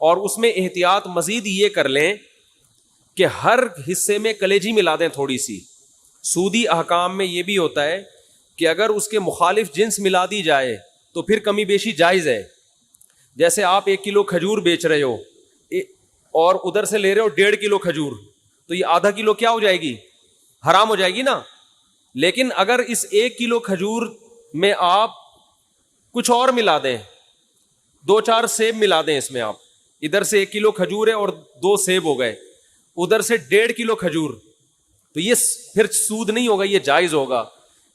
اور اس میں احتیاط مزید یہ کر لیں کہ ہر حصے میں کلیجی ملا دیں تھوڑی سی. سودی احکام میں یہ بھی ہوتا ہے کہ اگر اس کے مخالف جنس ملا دی جائے تو پھر کمی بیشی جائز ہے. جیسے آپ 1 کلو کھجور بیچ رہے ہو اور ادھر سے لے رہے ہو 1.5 کلو کھجور, تو یہ آدھا کلو کیا ہو جائے گی؟ حرام ہو جائے گی نا. لیکن اگر اس 1 کلو کھجور میں آپ کچھ اور ملا دیں, 2-4 سیب ملا دیں اس میں, آپ ادھر سے 1 کلو کھجور ہے اور 2 سیب ہو گئے, ادھر سے 1.5 کلو کھجور, تو یہ پھر سود نہیں ہوگا, یہ جائز ہوگا.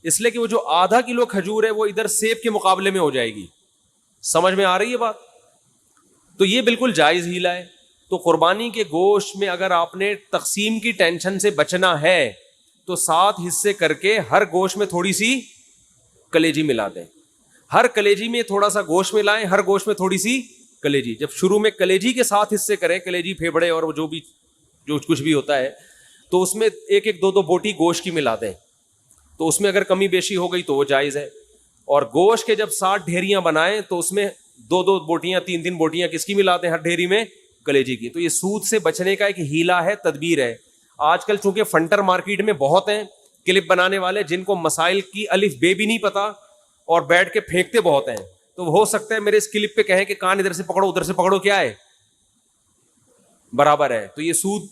اس لیے کہ وہ جو آدھا کلو کھجور ہے وہ ادھر سیب کے مقابلے میں ہو جائے گی. سمجھ میں آ رہی ہے بات؟ تو یہ بالکل جائز ہیلا ہے. تو قربانی کے گوشت میں اگر آپ نے تقسیم کی ٹینشن سے بچنا ہے تو 7 حصے کر کے ہر گوشت میں تھوڑی سی کلیجی ملا دیں. ہر کلیجی میں تھوڑا سا گوشت ملائیں, ہر گوشت میں تھوڑی سی کلیجی. جب شروع میں کلیجی کے 7 حصے کریں, کلیجی, پھیپڑے اور جو کچھ بھی ہوتا ہے, تو اس میں 1-1, 2-2 بوٹی گوشت کی ملا دیں. تو اس میں اگر کمی بیشی ہو گئی تو وہ جائز ہے. اور گوشت کے جب 60 ڈھیریاں بنائیں تو اس میں 2-2 بوٹیاں, 3-3 بوٹیاں کس کی ملاتے ہیں ہر ڈھیری میں؟ کلیجی کی. تو یہ سود سے بچنے کا ایک ہیلا ہے, تدبیر ہے. آج کل چونکہ فنٹر مارکیٹ میں بہت ہیں کلپ بنانے والے جن کو مسائل کی الف بے بھی نہیں پتا اور بیٹھ کے پھینکتے بہت ہیں. تو ہو سکتا ہے میرے اس کلپ پہ کہیں کہ کان ادھر سے پکڑو ادھر سے پکڑو, کیا ہے برابر ہے. تو یہ سود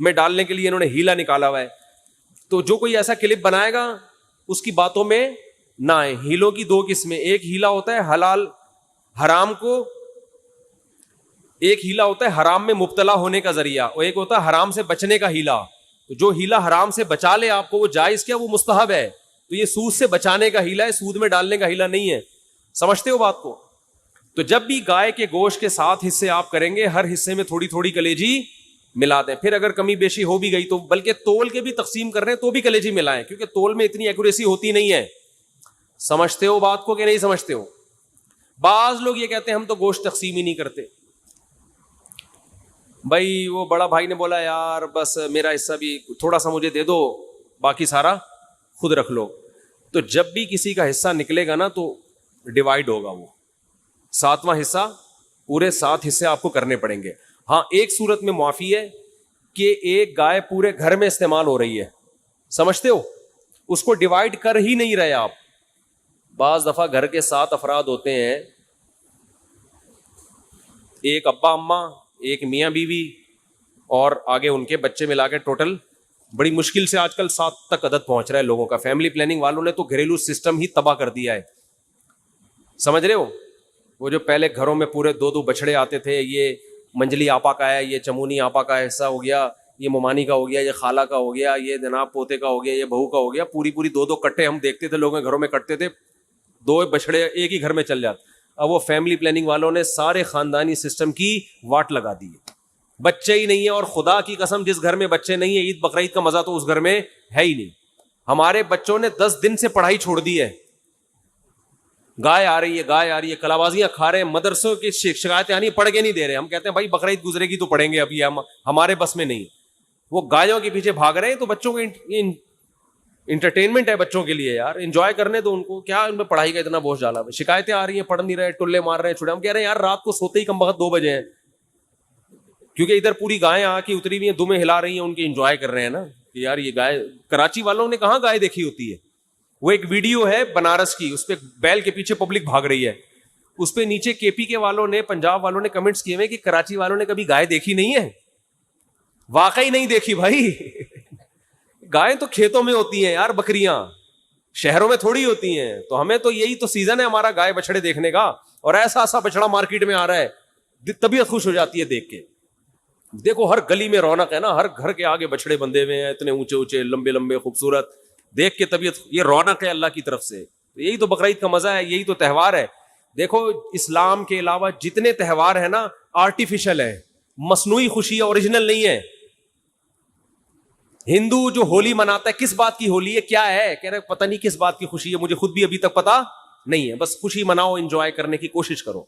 میں ڈالنے کے لیے انہوں نے ہیلا نکالا ہوا ہے. تو جو کوئی ایسا کلپ بنائے گا اس کی باتوں میں نہ آئے. ہیلوں کی 2 قسمیں, ایک ہیلا ہوتا ہے حلال حرام کو, ایک ہیلا ہوتا ہے حرام میں مبتلا ہونے کا ذریعہ, اور ایک ہوتا ہے حرام سے بچنے کا ہیلا. تو جو ہیلا حرام سے بچا لے آپ کو وہ جائز کیا, وہ مستحب ہے. تو یہ سود سے بچانے کا ہیلا ہے, سود میں ڈالنے کا ہیلا نہیں ہے. سمجھتے ہو بات کو؟ تو جب بھی گائے کے گوشت کے 7 حصے آپ کریں گے, ہر حصے میں تھوڑی تھوڑی کلیجی ملا دیں. پھر اگر کمی بیشی ہو بھی گئی تو, بلکہ تول کے بھی تقسیم کر رہے ہیں تو بھی کلیجی ملائیں, کیونکہ تول میں اتنی ایکوریسی ہوتی نہیں ہے. سمجھتے ہو بات کو کہ نہیں سمجھتے ہو؟ بعض لوگ یہ کہتے ہیں ہم تو گوشت تقسیم ہی نہیں کرتے. بھائی وہ بڑا بھائی نے بولا یار بس میرا حصہ بھی تھوڑا سا مجھے دے دو, باقی سارا خود رکھ لو. تو جب بھی کسی کا حصہ نکلے گا نا تو ڈیوائیڈ ہوگا, وہ 7واں حصہ, پورے 7 حصے آپ کو کرنے پڑیں گے. ہاں ایک صورت میں معافی ہے کہ ایک گائے پورے گھر میں استعمال ہو رہی ہے, سمجھتے ہو, اس کو ڈیوائیڈ کر ہی نہیں رہے آپ. بعض دفعہ گھر کے 7 افراد ہوتے ہیں, ایک ابا اماں, ایک میاں بیوی اور آگے ان کے بچے ملا کے ٹوٹل بڑی مشکل سے آج کل 7 تک عدد پہنچ رہا ہے لوگوں کا. فیملی پلاننگ والوں نے تو گھریلو سسٹم ہی تباہ کر دیا ہے. سمجھ رہے ہو؟ وہ جو پہلے گھروں میں پورے 2-2 بچڑے آتے تھے, یہ منجلی آپا کا ہے, یہ چمونی آپا کا حصہ ہو گیا, یہ ممانی کا ہو گیا, یہ خالہ کا ہو گیا, یہ جناب پوتے کا ہو گیا, یہ بہو کا ہو گیا, پوری 2-2 کٹے ہم دیکھتے تھے لوگوں کے گھروں میں کٹتے تھے, 2 بچڑے ایک ہی گھر میں چل جاتے. اب وہ فیملی پلاننگ والوں نے سارے خاندانی سسٹم کی واٹ لگا دی ہے. بچے ہی نہیں ہے, اور خدا کی قسم جس گھر میں بچے نہیں ہے, عید بقرعید کا مزہ تو اس گھر میں ہے ہی نہیں. ہمارے بچوں نے 10 دن سے پڑھائی چھوڑ دی ہے. گائے آ رہی ہے, کلابازیاں کھا رہے ہیں, مدرسوں کی شکایتیں آنی, پڑھ کے نہیں دے رہے. ہم کہتے ہیں بھائی بقرعید گزرے گی تو پڑھیں گے, اب یہ ہمارے بس میں نہیں. وہ گایوں کے پیچھے بھاگ رہے ہیں. تو بچوں کو انٹرٹینمنٹ ہے بچوں کے لیے یار, انجوائے کرنے دو ان کو, کیا ان میں پڑھائی کا اتنا بوجھ ڈالا. شکایتیں آ رہی ہیں, پڑھ نہیں رہے, ٹلے مار رہے ہیں, چھوڑے. ہم کہہ رہے ہیں یار رات کو سوتے ہی کم وقت 2 بجے ہیں, کیونکہ ادھر پوری گائیں آ کے اتری ہوئی ہیں, دمیں ہلا رہی ہیں, ان کی انجوائے کر رہے ہیں نا کہ یار یہ گائے. کراچی والوں نے کہاں گائے دیکھی ہوتی ہے. وہ ایک ویڈیو ہے بنارس کی, اس پہ بیل کے پیچھے پبلک بھاگ رہی ہے, اس پہ نیچے کے پی کے والوں نے, پنجاب والوں نے کمنٹس کیے ہوئے کہ کراچی والوں نے کبھی گائے دیکھی نہیں ہے. واقعی نہیں دیکھی بھائی. گائیں تو کھیتوں میں ہوتی ہیں یار, بکریاں شہروں میں تھوڑی ہوتی ہیں. تو ہمیں تو یہی تو سیزن ہے ہمارا گائے بچڑے دیکھنے کا, اور ایسا ایسا بچڑا مارکیٹ میں آ رہا ہے, طبیعت خوش ہو جاتی ہے دیکھ کے. دیکھو ہر گلی میں رونق ہے نا, ہر گھر کے آگے بچڑے بندے ہوئے ہیں, اتنے اونچے اونچے لمبے لمبے خوبصورت, دیکھ کے طبیعت, یہ رونق ہے اللہ کی طرف سے. یہی تو بقرعید کا مزہ ہے, یہی تو تہوار ہے. دیکھو اسلام کے علاوہ جتنے تہوار ہیں نا آرٹیفیشل ہے, مصنوعی خوشی ہے, اوریجنل نہیں ہے. ہندو جو ہولی مناتا ہے کس بات کی ہولی ہے, کیا ہے, کہہ رہے پتہ نہیں کس بات کی خوشی ہے, مجھے خود بھی ابھی تک پتا نہیں ہے. بس خوشی مناؤ, انجوائے کرنے کی کوشش کرو.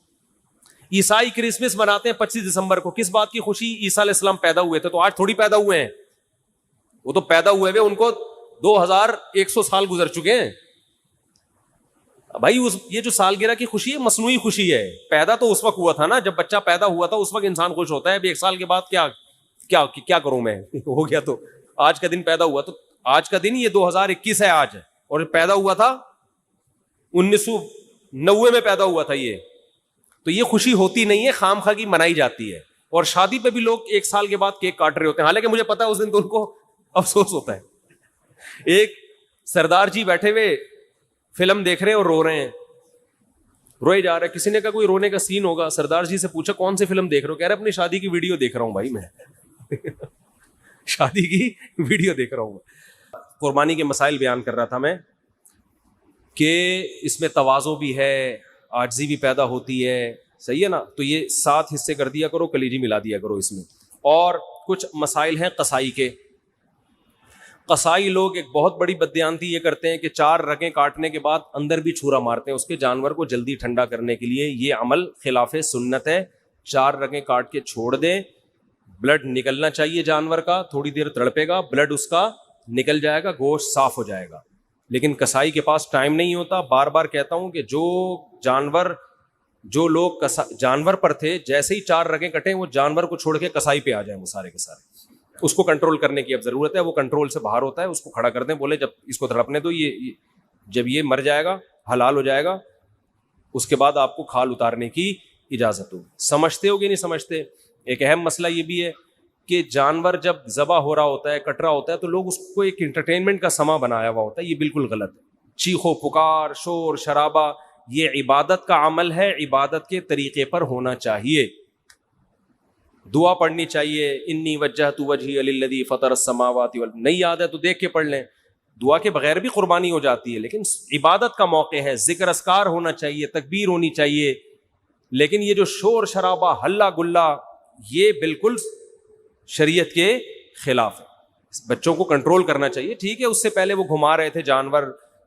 عیسائی کرسمس مناتے ہیں 25 دسمبر کو, کس بات کی خوشی, عیسیٰ علیہ السلام پیدا ہوئے تھے. تو آج تھوڑی پیدا ہوئے ہیں, وہ تو پیدا ہوئے ان کو 2100 سال گزر چکے ہیں. بھائی یہ جو سالگرہ کی خوشی ہے مصنوعی خوشی ہے. پیدا تو اس وقت ہوا تھا نا جب بچہ پیدا ہوا تھا, اس وقت انسان خوش ہوتا ہے. ابھی 1 سال کے بعد کیا کروں میں, ہو گیا تو آج کا دن پیدا ہوا, تو آج کا دن یہ 2021 ہے آج, اور پیدا ہوا تھا 1990 میں پیدا ہوا تھا یہ. تو یہ خوشی ہوتی نہیں ہے, خام خواہ کی منائی جاتی ہے. اور شادی پہ بھی لوگ 1 سال کے بعد کیک کاٹ رہے ہوتے ہیں, حالانکہ مجھے پتا ہے اس دن تو ان کو افسوس ہوتا ہے. ایک سردار جی بیٹھے ہوئے فلم دیکھ رہے ہیں اور رو رہے ہیں, روئے جا رہے ہیں. کسی نے کہا کوئی رونے کا سین ہوگا, سردار جی سے پوچھا کون سی فلم دیکھ رہے ہو, کہہ رہے اپنی شادی کی ویڈیو دیکھ رہا ہوں بھائی میں. شادی کی ویڈیو دیکھ رہا ہوں. قربانی کے مسائل بیان کر رہا تھا میں کہ اس میں تواضع بھی ہے, عاجزی بھی پیدا ہوتی ہے, صحیح ہے نا. تو یہ 7 حصے کر دیا کرو, کلیجی ملا دیا کرو اس میں. اور کچھ مسائل ہیں قصائی کے. قصائی لوگ ایک بہت بڑی بددیانتی یہ کرتے ہیں کہ 4 رگیں کاٹنے کے بعد اندر بھی چھورا مارتے ہیں اس کے جانور کو جلدی ٹھنڈا کرنے کے لیے. یہ عمل خلاف سنت ہے. 4 رگیں کاٹ کے چھوڑ دیں, بلڈ نکلنا چاہیے جانور کا, تھوڑی دیر تڑپے گا, بلڈ اس کا نکل جائے گا, گوشت صاف ہو جائے گا. لیکن قصائی کے پاس ٹائم نہیں ہوتا. بار بار کہتا ہوں کہ جو لوگ جانور پر تھے, جیسے ہی 4 رگیں کٹیں وہ جانور کو چھوڑ کے قصائی پہ آ جائیں وہ سارے کے سارے. اس کو کنٹرول کرنے کی اب ضرورت ہے, وہ کنٹرول سے باہر ہوتا ہے. اس کو کھڑا کر دیں, بولے جب اس کو تڑپنے دو, یہ جب یہ مر جائے گا, حلال ہو جائے گا, اس کے بعد آپ کو کھال اتارنے کی اجازت ہو. سمجھتے ہو کہ نہیں سمجھتے؟ ایک اہم مسئلہ یہ بھی ہے کہ جانور جب ذبح ہو رہا ہوتا ہے, کٹ رہا ہوتا ہے, تو لوگ اس کو ایک انٹرٹینمنٹ کا سما بنایا ہوا ہوتا ہے. یہ بالکل غلط ہے. چیخو پکار, شور شرابہ, یہ عبادت کا عمل ہے, عبادت کے طریقے پر ہونا چاہیے. دعا پڑھنی چاہیے, انی وجہت وجہی للذی فطر السماوات والارض. نہیں یاد ہے تو دیکھ کے پڑھ لیں. دعا کے بغیر بھی قربانی ہو جاتی ہے, لیکن عبادت کا موقع ہے, ذکر اذکار ہونا چاہیے, تکبیر ہونی چاہیے. لیکن یہ جو شور شرابہ, ہلا گلا, یہ بالکل شریعت کے خلاف ہے. بچوں کو کنٹرول کرنا چاہیے. ٹھیک ہے, اس سے پہلے وہ گھما رہے تھے جانور,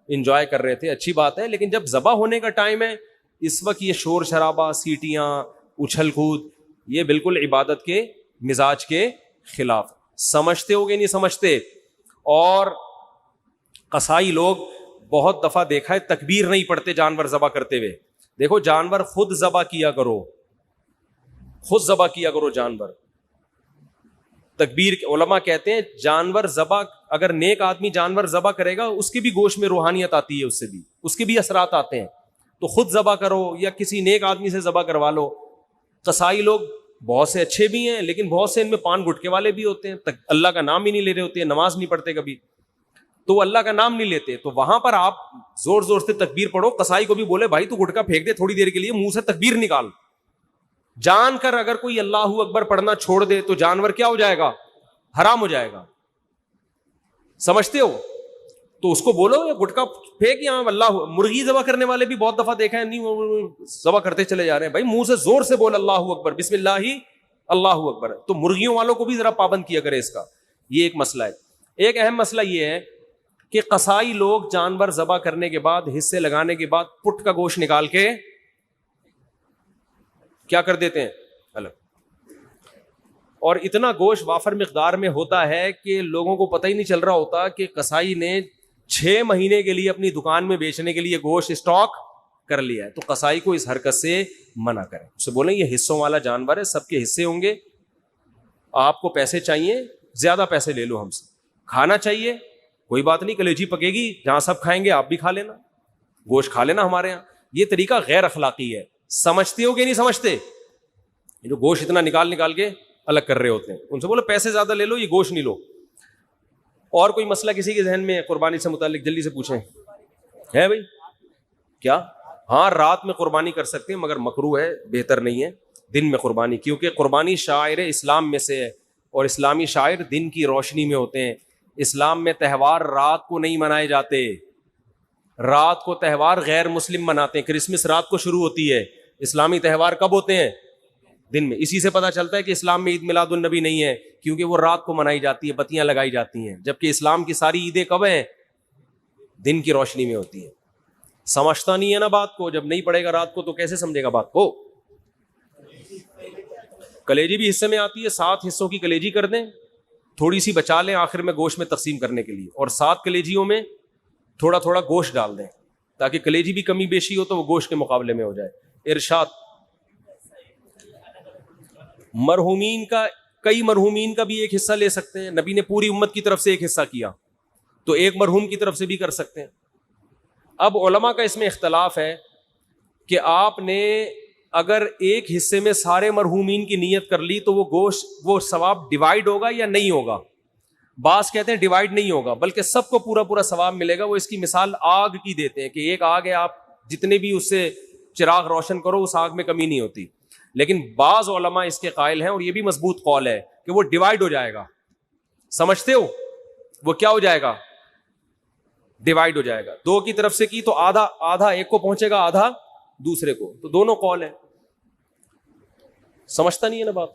انجوائے کر رہے تھے, اچھی بات ہے. لیکن جب ذبح ہونے کا ٹائم ہے, اس وقت یہ شور شرابہ, سیٹیاں, اچھل کود, یہ بالکل عبادت کے مزاج کے خلاف. سمجھتے ہو گے نہیں سمجھتے؟ اور قصائی لوگ بہت دفعہ دیکھا ہے تکبیر نہیں پڑھتے جانور ذبح کرتے ہوئے. دیکھو جانور خود ذبح کیا کرو, خود ذبح کیا کرو جانور. تکبیر علماء کہتے ہیں جانور ذبح, اگر نیک آدمی جانور ذبح کرے گا اس کے بھی گوشت میں روحانیت آتی ہے, اس سے بھی اس کے بھی اثرات آتے ہیں. تو خود ذبح کرو یا کسی نیک آدمی سے ذبح کروا لو. قصائی لوگ بہت سے اچھے بھی ہیں, لیکن بہت سے ان میں پان گٹکے والے بھی ہوتے ہیں, اللہ کا نام ہی نہیں لے رہے ہوتے ہیں, نماز نہیں پڑھتے کبھی, تو وہ اللہ کا نام نہیں لیتے. تو وہاں پر آپ زور زور سے تکبیر پڑھو. قصائی کو بھی بولے بھائی تو گٹکا پھینک دے تھوڑی دیر کے لیے, منہ سے تکبیر نکال. جان کر اگر کوئی اللہ اکبر پڑھنا چھوڑ دے تو جانور کیا ہو جائے گا؟ حرام ہو جائے گا. سمجھتے ہو؟ تو اس کو بولو گٹکا پھینک, یہاں اللہ. مرغی ذبح کرنے والے بھی بہت دفعہ دیکھا ہے, نہیں ذبح کرتے چلے جا رہے ہیں. بھائی منہ سے زور سے بول اللہ اکبر, بسم اللہ اللہ اکبر. تو مرغیوں والوں کو بھی ذرا پابند کیا کرے اس کا. یہ ایک مسئلہ ہے. ایک اہم مسئلہ یہ ہے کہ قصائی لوگ جانور ذبح کرنے کے بعد, حصے لگانے کے بعد, پٹ کا گوشت نکال کے کیا کر دیتے ہیں الگ. اور اتنا گوشت وافر مقدار میں ہوتا ہے کہ لوگوں کو پتہ ہی نہیں چل رہا ہوتا کہ قصائی نے 6 مہینے کے لیے اپنی دکان میں بیچنے کے لیے گوشت اسٹاک کر لیا ہے. تو قصائی کو اس حرکت سے منع کریں, اسے بولیں یہ حصوں والا جانور ہے, سب کے حصے ہوں گے, آپ کو پیسے چاہیے زیادہ پیسے لے لو ہم سے. کھانا چاہیے کوئی بات نہیں, کلیجی پکے گی, جہاں سب کھائیں گے آپ بھی کھا لینا, گوشت کھا لینا ہمارے یہاں. یہ طریقہ غیر اخلاقی ہے. سمجھتے ہو کہ نہیں سمجھتے؟ جو گوشت اتنا نکال کے الگ کر رہے ہوتے ہیں, ان سے بولو پیسے زیادہ لے لو, یہ گوشت نہیں لو. اور کوئی مسئلہ کسی کے ذہن میں قربانی سے متعلق جلدی سے پوچھیں. ہے بھائی کیا؟ ہاں رات میں قربانی کر سکتے ہیں, مگر مکروہ ہے, بہتر نہیں ہے دن میں قربانی, کیونکہ قربانی شاعر اسلام میں سے ہے, اور اسلامی شاعر دن کی روشنی میں ہوتے ہیں. اسلام میں تہوار رات کو نہیں منائے جاتے. رات کو تہوار غیر مسلم مناتے ہیں. کرسمس رات کو شروع ہوتی ہے, اسلامی تہوار کب ہوتے ہیں؟ دن میں. اسی سے پتہ چلتا ہے کہ اسلام میں عید میلاد النبی نہیں ہے, کیونکہ وہ رات کو منائی جاتی ہے, بتیاں لگائی جاتی ہیں, جبکہ اسلام کی ساری عیدیں کب ہیں؟ دن کی روشنی میں ہوتی ہیں. سمجھتا نہیں ہے نا بات کو, جب نہیں پڑے گا رات کو تو کیسے سمجھے گا بات کو؟ کلیجی بھی حصے میں آتی ہے, 7 حصوں کی کلیجی کر دیں, تھوڑی سی بچا لیں آخر میں گوشت میں تقسیم کرنے کے لیے, اور 7 کلیجیوں میں تھوڑا تھوڑا گوشت ڈال دیں. تاکہ کلیجی بھی کمی بیشی ہو تو وہ گوشت کے مقابلے میں ہو جائے. ارشاد. مرحومین کا کئی مرحومین کا بھی ایک حصہ لے سکتے ہیں. نبی نے پوری امت کی طرف سے ایک حصہ کیا تو ایک مرحوم کی طرف سے بھی کر سکتے ہیں. اب علماء کا اس میں اختلاف ہے کہ آپ نے اگر ایک حصے میں سارے مرحومین کی نیت کر لی تو وہ گوشت وہ ثواب ڈیوائیڈ ہوگا یا نہیں ہوگا. بعض کہتے ہیں ڈیوائیڈ نہیں ہوگا بلکہ سب کو پورا پورا ثواب ملے گا. وہ اس کی مثال آگ کی دیتے ہیں کہ ایک آگ ہے, آپ جتنے بھی اس سے چراغ روشن کرو اس آگ میں کمی نہیں ہوتی. لیکن بعض علماء اس کے قائل ہیں اور یہ بھی مضبوط قول ہے کہ وہ ڈیوائیڈ ہو جائے گا. سمجھتے ہو وہ کیا ہو جائے گا؟ ڈیوائیڈ ہو جائے گا. دو کی طرف سے کی تو آدھا آدھا ایک کو پہنچے گا, آدھا دوسرے کو. تو دونوں قول ہیں. سمجھتا نہیں ہے نا بات.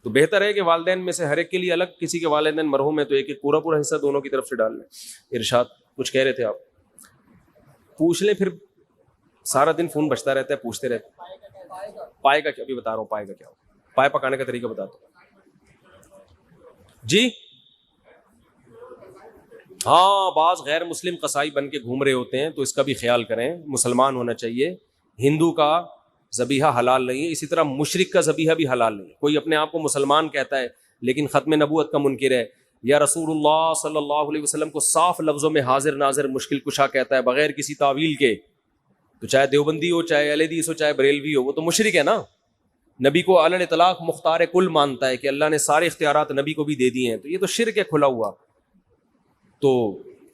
تو بہتر ہے کہ والدین میں سے ہر ایک کے لیے الگ, کسی کے والدین مرحوم ہے تو ایک ایک پورا پورا حصہ دونوں کی طرف سے ڈال لیں. ارشاد. کچھ کہہ رہے تھے آپ, پوچھ لیں, پھر سارا دن فون بجتا رہتا ہے, پوچھتے رہتے. پائے کا کیا, ابھی بتا رہا ہوں پائے کا کیا. پائے پکانے کا طریقہ بتاتا ہوں جی. ہاں, بعض غیر مسلم قصائی بن کے گھوم رہے ہوتے ہیں تو اس کا بھی خیال کریں. مسلمان ہونا چاہیے. ہندو کا ذبیحہ حلال نہیں ہے, اسی طرح مشرک کا ذبیحہ بھی حلال نہیں ہے. کوئی اپنے آپ کو مسلمان کہتا ہے لیکن ختم نبوت کا منکر ہے, یا رسول اللہ صلی اللہ علیہ وسلم کو صاف لفظوں میں حاضر ناظر مشکل کشا کہتا ہے بغیر کسی تعویل کے, تو چاہے دیوبندی ہو, چاہے اہل حدیث ہو, چاہے بریلوی ہو, وہ تو مشرک ہے نا. نبی کو علی الاطلاق مختار کل مانتا ہے کہ اللہ نے سارے اختیارات نبی کو بھی دے دیے ہیں, تو یہ تو شرک ہے کھلا ہوا. تو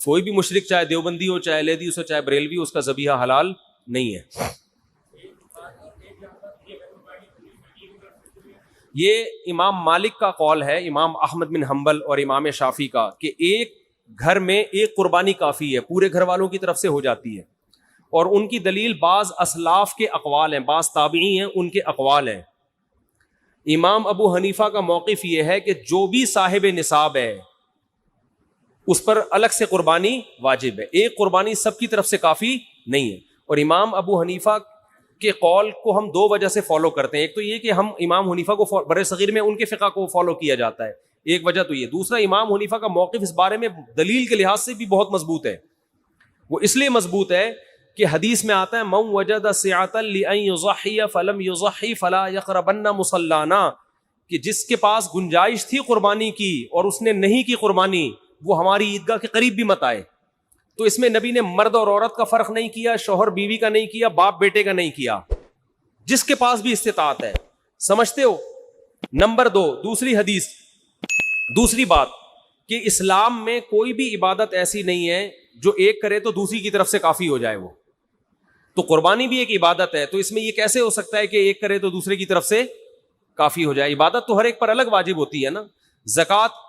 کوئی بھی مشرک چاہے دیوبندی ہو, چاہے اہل حدیث ہو, چاہے بریلوی, اس کا ذبیحہ حلال نہیں ہے. یہ امام مالک کا قول ہے, امام احمد بن حنبل اور امام شافعی کا, کہ ایک گھر میں ایک قربانی کافی ہے, پورے گھر والوں کی طرف سے ہو جاتی ہے. اور ان کی دلیل بعض اسلاف کے اقوال ہیں, بعض تابعی ہیں ان کے اقوال ہیں. امام ابو حنیفہ کا موقف یہ ہے کہ جو بھی صاحب نصاب ہے اس پر الگ سے قربانی واجب ہے, ایک قربانی سب کی طرف سے کافی نہیں ہے. اور امام ابو حنیفہ کے قول کو ہم دو وجہ سے فالو کرتے ہیں. ایک تو یہ کہ ہم امام حنیفہ کو بر صغیر میں ان کے فقہ کو فالو کیا جاتا ہے, ایک وجہ تو یہ. دوسرا, امام حنیفہ کا موقف اس بارے میں دلیل کے لحاظ سے بھی بہت مضبوط ہے. وہ اس لیے مضبوط ہے کہ حدیث میں آتا ہے من وجد سعۃ لأن یضحی فلم یضحی فلا یقربن مصلانا, کہ جس کے پاس گنجائش تھی قربانی کی اور اس نے نہیں کی قربانی, وہ ہماری عیدگاہ کے قریب بھی مت آئے. تو اس میں نبی نے مرد اور عورت کا فرق نہیں کیا, شوہر بیوی کا نہیں کیا, باپ بیٹے کا نہیں کیا, جس کے پاس بھی استطاعت ہے. سمجھتے ہو؟ نمبر 2, دوسری حدیث, دوسری بات کہ اسلام میں کوئی بھی عبادت ایسی نہیں ہے جو ایک کرے تو دوسری کی طرف سے کافی ہو جائے. وہ تو قربانی بھی ایک عبادت ہے, تو اس میں یہ کیسے ہو سکتا ہے کہ ایک کرے تو دوسرے کی طرف سے کافی ہو جائے؟ عبادت تو ہر ایک پر الگ واجب ہوتی ہے نا. زکوٰۃ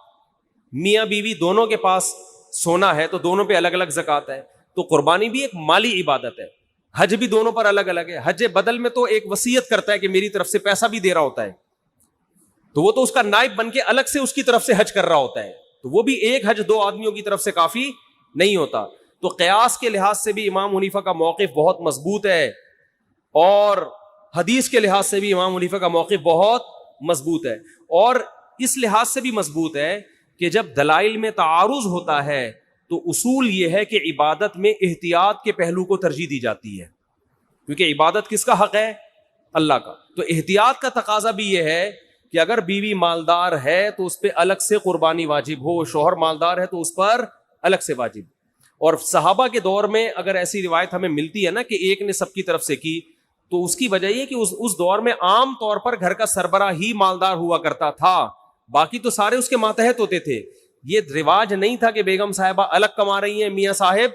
میاں بیوی دونوں کے پاس سونا ہے تو دونوں پہ الگ الگ زکوٰۃ ہے. تو قربانی بھی ایک مالی عبادت ہے. حج بھی دونوں پر الگ الگ ہے. حج بدل میں تو ایک وصیت کرتا ہے کہ میری طرف سے پیسہ بھی دے رہا ہوتا ہے, تو وہ تو اس کا نائب بن کے الگ سے اس کی طرف سے حج کر رہا ہوتا ہے, تو وہ بھی ایک حج دو آدمیوں کی طرف سے کافی نہیں ہوتا. تو قیاس کے لحاظ سے بھی امام حنیفہ کا موقف بہت مضبوط ہے, اور حدیث کے لحاظ سے بھی امام حنیفہ کا موقف بہت مضبوط ہے. اور اس لحاظ سے بھی مضبوط ہے کہ جب دلائل میں تعارض ہوتا ہے تو اصول یہ ہے کہ عبادت میں احتیاط کے پہلو کو ترجیح دی جاتی ہے, کیونکہ عبادت کس کا حق ہے؟ اللہ کا. تو احتیاط کا تقاضا بھی یہ ہے کہ اگر بیوی مالدار ہے تو اس پہ الگ سے قربانی واجب ہو, شوہر مالدار ہے تو اس پر الگ سے واجب. اور صحابہ کے دور میں اگر ایسی روایت ہمیں ملتی ہے نا کہ ایک نے سب کی طرف سے کی, تو اس کی وجہ یہ کہ اس دور میں عام طور پر گھر کا سربراہ ہی مالدار ہوا کرتا تھا, باقی تو سارے اس کے ماتحت ہوتے تھے. یہ رواج نہیں تھا کہ بیگم صاحبہ الگ کما رہی ہیں, میاں صاحب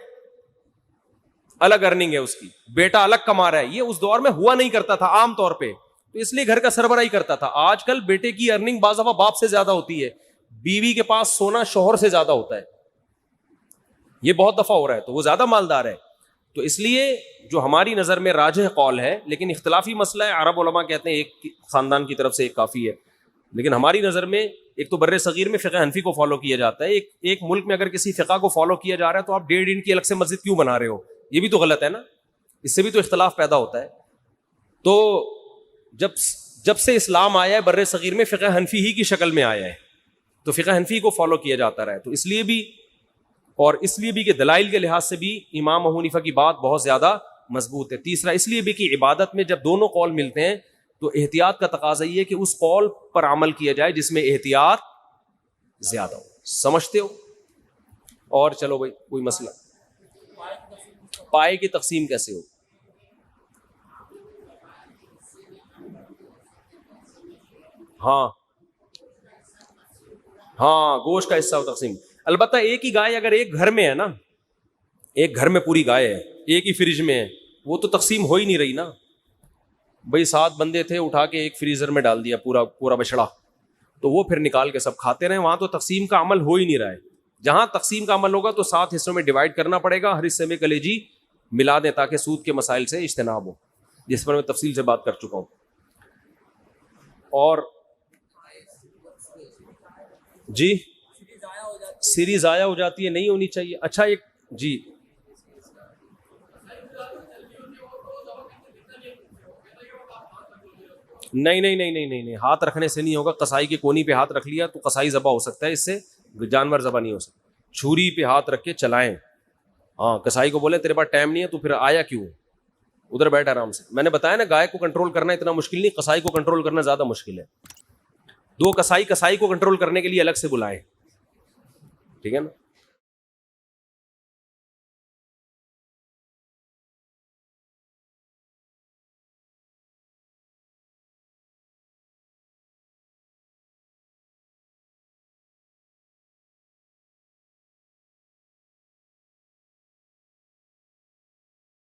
الگ ارننگ ہے اس کی, بیٹا الگ کما رہا ہے, یہ اس دور میں ہوا نہیں کرتا تھا عام طور پہ. تو اس لیے گھر کا سربراہ ہی کرتا تھا. آج کل بیٹے کی ارننگ بعض دفعہ باپ سے زیادہ ہوتی ہے, بیوی کے پاس سونا شوہر سے زیادہ ہوتا ہے, یہ بہت دفعہ ہو رہا ہے, تو وہ زیادہ مالدار ہے. تو اس لیے جو ہماری نظر میں راجح قول ہے, لیکن اختلافی مسئلہ ہے, عرب علماء کہتے ہیں ایک خاندان کی طرف سے ایک کافی ہے, لیکن ہماری نظر میں ایک تو بر صغیر میں فقہ حنفی کو فالو کیا جاتا ہے. ایک ملک میں اگر کسی فقہ کو فالو کیا جا رہا ہے تو آپ 1.5 انچ کی الگ سے مسجد کیوں بنا رہے ہو؟ یہ بھی تو غلط ہے نا, اس سے بھی تو اختلاف پیدا ہوتا ہے. تو جب سے اسلام آیا ہے بر صغیر میں فقہ حنفی ہی کی شکل میں آیا ہے, تو فقہ حنفی کو فالو کیا جاتا رہا ہے. تو اس لیے بھی اور اس لیے بھی کہ دلائل کے لحاظ سے بھی امام ابو حنیفہ کی بات بہت زیادہ مضبوط ہے. تیسرا اس لیے بھی کہ عبادت میں جب دونوں قول ملتے ہیں تو احتیاط کا تقاضا یہ ہے کہ اس قول پر عمل کیا جائے جس میں احتیاط زیادہ ہو. سمجھتے ہو؟ اور چلو بھائی کوئی مسئلہ. پائے کی تقسیم کیسے ہو؟ ہاں گوشت کا حصہ ہو تقسیم. البتہ ایک ہی گائے اگر ایک گھر میں ہے نا, ایک گھر میں پوری گائے ہے, ایک ہی فریج میں ہے, وہ تو تقسیم ہو ہی نہیں رہی نا. بھائی 7 بندے تھے, اٹھا کے ایک فریزر میں ڈال دیا پورا بچڑا, تو وہ پھر نکال کے سب کھاتے رہے. وہاں تو تقسیم کا عمل ہو ہی نہیں رہا ہے. جہاں تقسیم کا عمل ہوگا تو 7 حصوں میں ڈیوائڈ کرنا پڑے گا, ہر حصے میں کلیجی ملا دیں تاکہ سود کے مسائل سے اجتناب ہو, جس پر میں تفصیل سے بات کر چکا ہوں. اور جی سیری ضائع ہو جاتی ہے, نہیں ہونی چاہیے. اچھا ایک جی نہیں, ہاتھ رکھنے سے نہیں ہوگا. قصائی کے کونی پہ ہاتھ رکھ لیا تو قصائی ذبح ہو سکتا ہے, اس سے جانور ذبح نہیں ہو سکتا. چھری پہ ہاتھ رکھ کے چلائیں. ہاں قصائی کو بولے تیرے پاس ٹائم نہیں ہے تو پھر آیا کیوں, ادھر بیٹھ آرام سے. میں نے بتایا نا گائے کو کنٹرول کرنا اتنا مشکل نہیں, قصائی کو کنٹرول کرنا زیادہ مشکل ہے. 2 قصائی کو کنٹرول کرنے کے لیے الگ سے بلائیں, ٹھیک ہے نا.